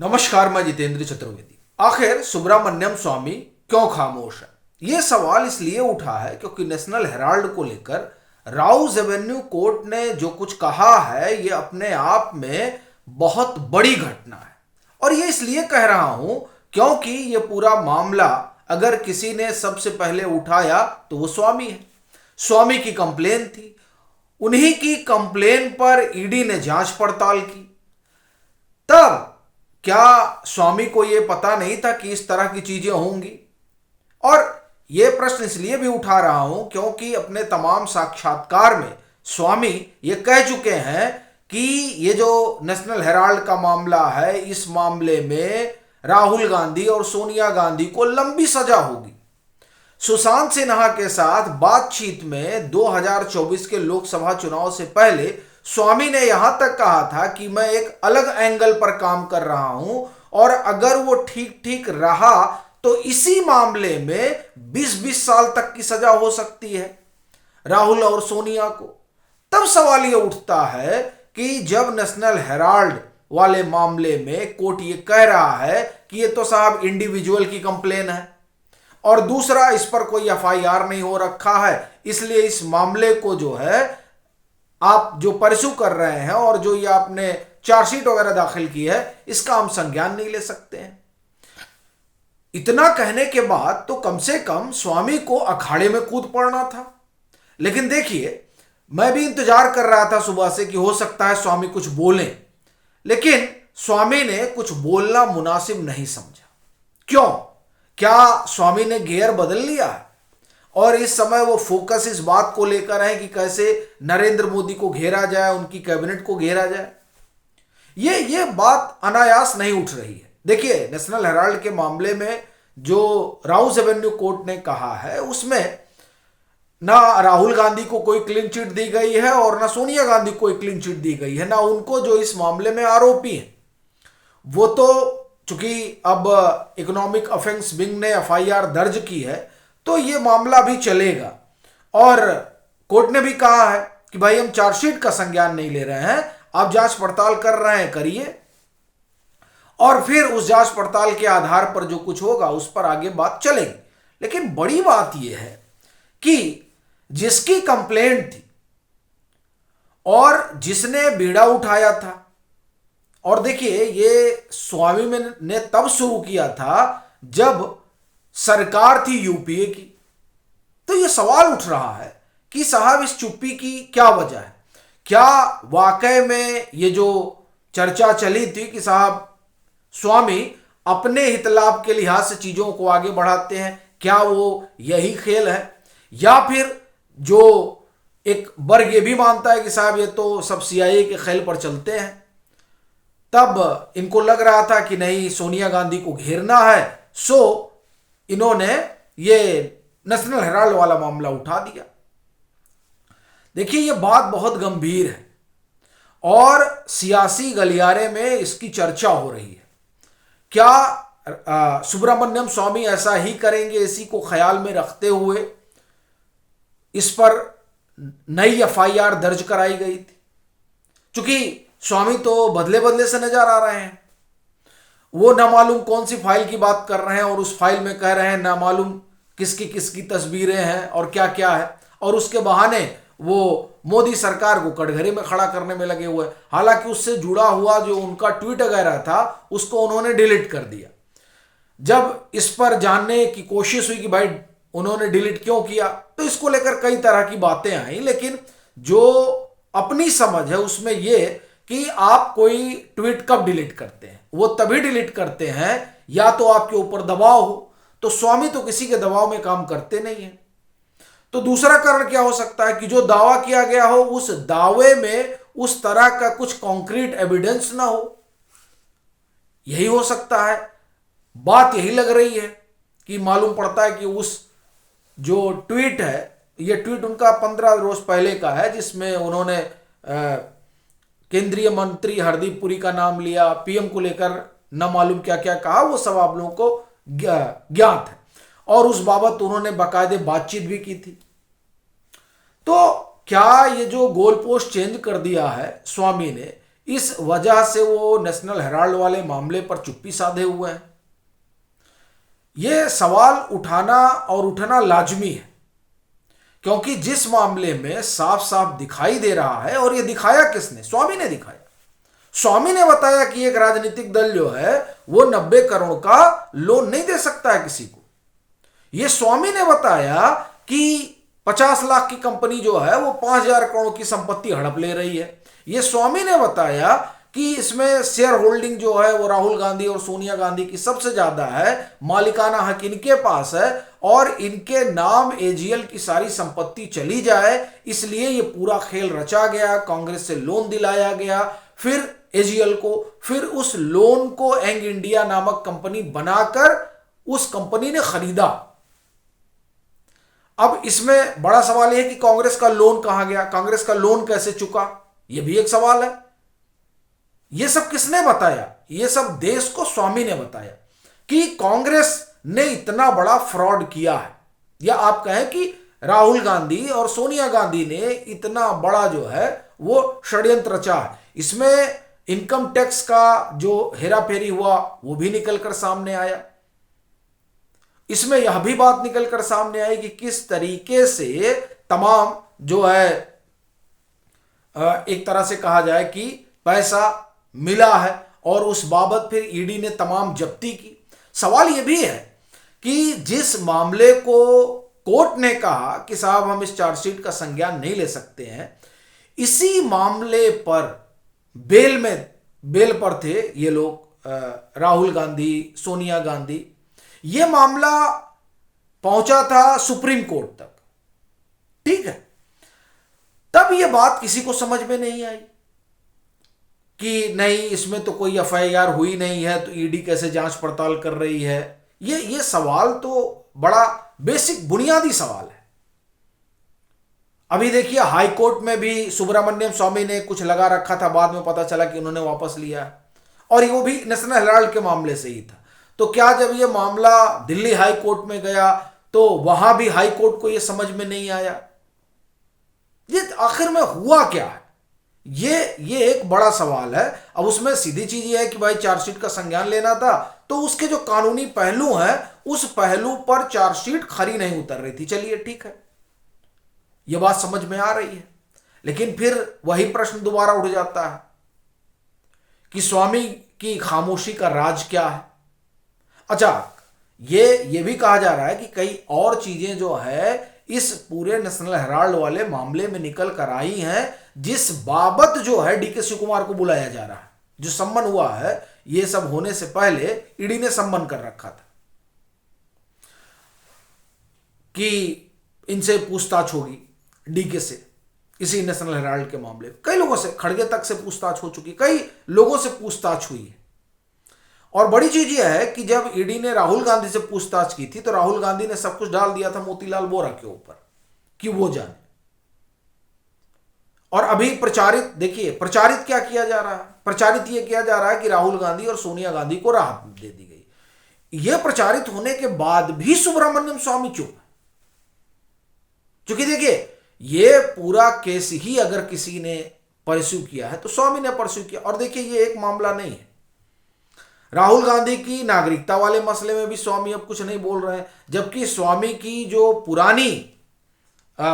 नमस्कार, मैं जितेंद्र चतुर्वेदी। आखिर सुब्रमण्यम स्वामी क्यों खामोश है? यह सवाल इसलिए उठा है क्योंकि नेशनल हेराल्ड को लेकर राउज एवेन्यू कोर्ट ने जो कुछ कहा है यह अपने आप में बहुत बड़ी घटना है। और यह इसलिए कह रहा हूं क्योंकि यह पूरा मामला अगर किसी ने सबसे पहले उठाया तो वो स्वामी है। स्वामी की कंप्लेन थी, उन्हीं की कंप्लेन पर ईडी ने जांच पड़ताल की। तब क्या स्वामी को यह पता नहीं था कि इस तरह की चीजें होंगी? और यह प्रश्न इसलिए भी उठा रहा हूं क्योंकि अपने तमाम साक्षात्कार में स्वामी ये कह चुके हैं कि ये जो नेशनल हेराल्ड का मामला है, इस मामले में राहुल गांधी और सोनिया गांधी को लंबी सजा होगी। सुशांत सिन्हा के साथ बातचीत में 2024 के लोकसभा चुनाव से पहले स्वामी ने यहां तक कहा था कि मैं एक अलग एंगल पर काम कर रहा हूं और अगर वो ठीक ठीक रहा तो इसी मामले में 20-20 साल तक की सजा हो सकती है राहुल और सोनिया को। तब सवाल ये उठता है कि जब नेशनल हेराल्ड वाले मामले में कोर्ट ये कह रहा है कि ये तो साहब इंडिविजुअल की कंप्लेन है और दूसरा इस पर कोई एफआईआर नहीं हो रखा है, इसलिए इस मामले को जो है आप जो परस्यू कर रहे हैं और जो ये आपने चार्जशीट वगैरह दाखिल की है इसका हम संज्ञान नहीं ले सकते हैं। इतना कहने के बाद तो कम से कम स्वामी को अखाड़े में कूद पड़ना था। लेकिन देखिए, मैं भी इंतजार कर रहा था सुबह से कि हो सकता है स्वामी कुछ बोलें, लेकिन स्वामी ने कुछ बोलना मुनासिब नहीं समझा। क्यों? क्या स्वामी ने गियर बदल लिया है और इस समय वो फोकस इस बात को लेकर है कि कैसे नरेंद्र मोदी को घेरा जाए, उनकी कैबिनेट को घेरा जाए? ये बात अनायास नहीं उठ रही है। देखिए, नेशनल हेराल्ड के मामले में जो राउज एवेन्यू कोर्ट ने कहा है उसमें ना राहुल गांधी को कोई क्लीन चिट दी गई है और ना सोनिया गांधी को कोई क्लीन चिट दी गई है, ना उनको जो इस मामले में आरोपी हैं। वो तो चूंकि अब इकोनॉमिक ऑफेंस विंग ने एफआईआर दर्ज की है तो ये मामला भी चलेगा और कोर्ट ने भी कहा है कि भाई हम चार्जशीट का संज्ञान नहीं ले रहे हैं, आप जांच पड़ताल कर रहे हैं करिए और फिर उस जांच पड़ताल के आधार पर जो कुछ होगा उस पर आगे बात चलेगी। लेकिन बड़ी बात यह है कि जिसकी कंप्लेंट थी और जिसने बीड़ा उठाया था, और देखिए ये स्वामी ने तब शुरू किया था जब सरकार थी यूपीए की, तो यह सवाल उठ रहा है कि साहब इस चुप्पी की क्या वजह है? क्या वाकई में ये जो चर्चा चली थी कि साहब स्वामी अपने हितलाभ के लिहाज से चीजों को आगे बढ़ाते हैं, क्या वो यही खेल है? या फिर जो एक वर्ग ये भी मानता है कि साहब ये तो सब सीआईए के खेल पर चलते हैं, तब इनको लग रहा था कि नहीं सोनिया गांधी को घेरना है, सो इन्होंने ये नेशनल हेराल्ड वाला मामला उठा दिया। देखिए, ये बात बहुत गंभीर है और सियासी गलियारे में इसकी चर्चा हो रही है। क्या सुब्रमण्यम स्वामी ऐसा ही करेंगे? इसी को ख्याल में रखते हुए इस पर नई एफआईआर दर्ज कराई गई थी। चूंकि स्वामी तो बदले बदले से नजर आ रहे हैं, वो ना मालूम कौन सी फाइल की बात कर रहे हैं और उस फाइल में कह रहे हैं ना मालूम किसकी किसकी तस्वीरें हैं और क्या क्या है, और उसके बहाने वो मोदी सरकार को कटघरे में खड़ा करने में लगे हुए। हालांकि उससे जुड़ा हुआ जो उनका ट्वीट वगैरह था उसको उन्होंने डिलीट कर दिया। जब इस पर जानने की कोशिश हुई कि भाई उन्होंने डिलीट क्यों किया, तो इसको लेकर कई तरह की बातें आई, लेकिन जो अपनी समझ है उसमें यह कि आप कोई ट्वीट कब डिलीट करते हैं, वो तभी डिलीट करते हैं या तो आपके ऊपर दबाव हो, तो स्वामी तो किसी के दबाव में काम करते नहीं है। तो दूसरा कारण क्या हो सकता है कि जो दावा किया गया हो उस दावे में उस तरह का कुछ कॉन्क्रीट एविडेंस ना हो, यही हो सकता है। बात यही लग रही है कि मालूम पड़ता है कि उस जो ट्वीट है, ये ट्वीट उनका 15 रोज पहले का है जिसमें उन्होंने केंद्रीय मंत्री हरदीप पुरी का नाम लिया, पीएम को लेकर न मालूम क्या क्या कहा, वो सब आप लोगों को ज्ञात है और उस बाबत उन्होंने बाकायदे बातचीत भी की थी। तो क्या ये जो गोल पोस्ट चेंज कर दिया है स्वामी ने, इस वजह से वो नेशनल हेराल्ड वाले मामले पर चुप्पी साधे हुए हैं। यह सवाल उठाना और उठना लाजमी है, क्योंकि जिस मामले में साफ साफ दिखाई दे रहा है, और यह दिखाया किसने? स्वामी ने दिखाया। स्वामी ने बताया कि एक राजनीतिक दल जो है वो 90 करोड़ का लोन नहीं दे सकता है किसी को। यह स्वामी ने बताया कि 50 लाख की कंपनी जो है वो 5,000 करोड़ की संपत्ति हड़प ले रही है। यह स्वामी ने बताया कि इसमें शेयर होल्डिंग जो है वो राहुल गांधी और सोनिया गांधी की सबसे ज्यादा है, मालिकाना हक इनके पास है, और इनके नाम एजीएल की सारी संपत्ति चली जाए, इसलिए ये पूरा खेल रचा गया। कांग्रेस से लोन दिलाया गया, फिर एजीएल को, फिर उस लोन को एंग इंडिया नामक कंपनी बनाकर उस कंपनी ने खरीदा। अब इसमें बड़ा सवाल यह है कि कांग्रेस का लोन कहां गया, कांग्रेस का लोन कैसे चुका, यह भी एक सवाल है। यह सब किसने बताया? यह सब देश को स्वामी ने बताया कि कांग्रेस ने इतना बड़ा फ्रॉड किया है, या आप कहें कि राहुल गांधी और सोनिया गांधी ने इतना बड़ा जो है वो षड्यंत्र रचा है। इसमें इनकम टैक्स का जो हेराफेरी हुआ वो भी निकलकर सामने आया। इसमें यह भी बात निकलकर सामने आई कि किस तरीके से तमाम जो है एक तरह से कहा जाए कि पैसा मिला है, और उस बाबत फिर ईडी ने तमाम जब्ती की। सवाल यह भी है कि जिस मामले को कोर्ट ने कहा कि साहब हम इस चार्जशीट का संज्ञान नहीं ले सकते हैं, इसी मामले पर बेल पर थे ये लोग, राहुल गांधी, सोनिया गांधी। ये मामला पहुंचा था सुप्रीम कोर्ट तक, ठीक है। तब यह बात किसी को समझ में नहीं आई कि नहीं, इसमें तो कोई एफआईआर हुई नहीं है, तो ईडी कैसे जांच पड़ताल कर रही है। ये सवाल तो बड़ा बेसिक बुनियादी सवाल है। अभी देखिए हाई कोर्ट में भी सुब्रमण्यम स्वामी ने कुछ लगा रखा था, बाद में पता चला कि उन्होंने वापस लिया, और वो भी नेशनल हेराल्ड के मामले से ही था। तो क्या जब ये मामला दिल्ली हाई कोर्ट में गया तो वहां भी हाई कोर्ट को ये समझ में नहीं आया? ये आखिर में हुआ क्या है? ये एक बड़ा सवाल है। अब उसमें सीधी चीज ये है कि भाई चार्जशीट का संज्ञान लेना था, तो उसके जो कानूनी पहलू हैं उस पहलू पर चार्जशीट खरी नहीं उतर रही थी। चलिए ठीक है, यह बात समझ में आ रही है, लेकिन फिर वही प्रश्न दोबारा उठ जाता है कि स्वामी की खामोशी का राज क्या है। अच्छा, ये भी कहा जा रहा है कि कई और चीजें जो है इस पूरे नेशनल हेराल्ड वाले मामले में निकल कर आई हैं, जिस बाबत जो है डीके शिव कुमार को बुलाया जा रहा है। जो सम्मन हुआ है, ये सब होने से पहले ईडी ने सम्मन कर रखा था कि इनसे पूछताछ होगी, डीके से, इसी नेशनल हेराल्ड के मामले। कई लोगों से, खड़गे तक से पूछताछ हो चुकी, कई लोगों से पूछताछ हुई है। और बड़ी चीज यह है कि जब ईडी ने राहुल गांधी से पूछताछ की थी तो राहुल गांधी ने सब कुछ डाल दिया था मोतीलाल वोरा के ऊपर कि वो जाने। और अभी प्रचारित, देखिए प्रचारित क्या किया जा रहा है? प्रचारित यह किया जा रहा है कि राहुल गांधी और सोनिया गांधी को राहत दे दी गई। यह प्रचारित होने के बाद भी सुब्रमण्यम स्वामी चुप है। क्योंकि देखिए, यह पूरा केस ही अगर किसी ने परस्यू किया है तो स्वामी ने परस्यू किया। और देखिए, यह एक मामला नहीं है। राहुल गांधी की नागरिकता वाले मसले में भी स्वामी अब कुछ नहीं बोल रहे हैं, जबकि स्वामी की जो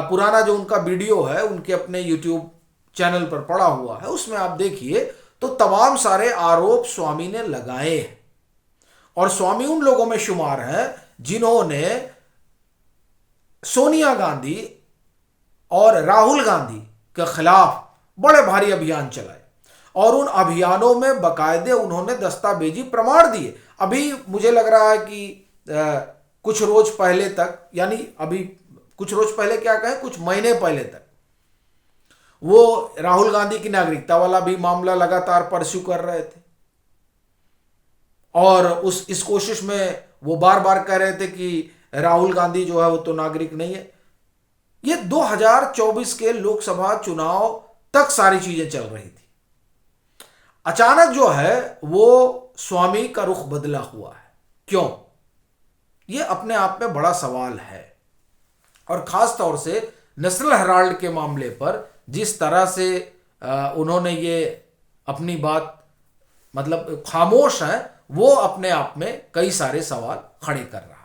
पुराना जो उनका वीडियो है उनके अपने यूट्यूब चैनल पर पड़ा हुआ है, उसमें आप देखिए तो तमाम सारे आरोप स्वामी ने लगाए हैं। और स्वामी उन लोगों में शुमार हैं जिन्होंने सोनिया गांधी और राहुल गांधी के खिलाफ बड़े भारी अभियान चलाए, और उन अभियानों में बाकायदे उन्होंने दस्तावेजी प्रमाण दिए। अभी मुझे लग रहा है कि कुछ रोज पहले तक, यानी अभी कुछ रोज पहले क्या कहें, कुछ महीने पहले तक वो राहुल गांधी की नागरिकता वाला भी मामला लगातार परस्यू कर रहे थे, और इस कोशिश में वो बार बार कह रहे थे कि राहुल गांधी जो है वो तो नागरिक नहीं है। ये 2024 के लोकसभा चुनाव तक सारी चीजें चल रही थी। अचानक जो है वो स्वामी का रुख बदला हुआ है। क्यों? ये अपने आप में बड़ा सवाल है। और खास तौर से नेशनल हेराल्ड के मामले पर जिस तरह से उन्होंने ये अपनी बात मतलब खामोश है, वो अपने आप में कई सारे सवाल खड़े कर रहा है।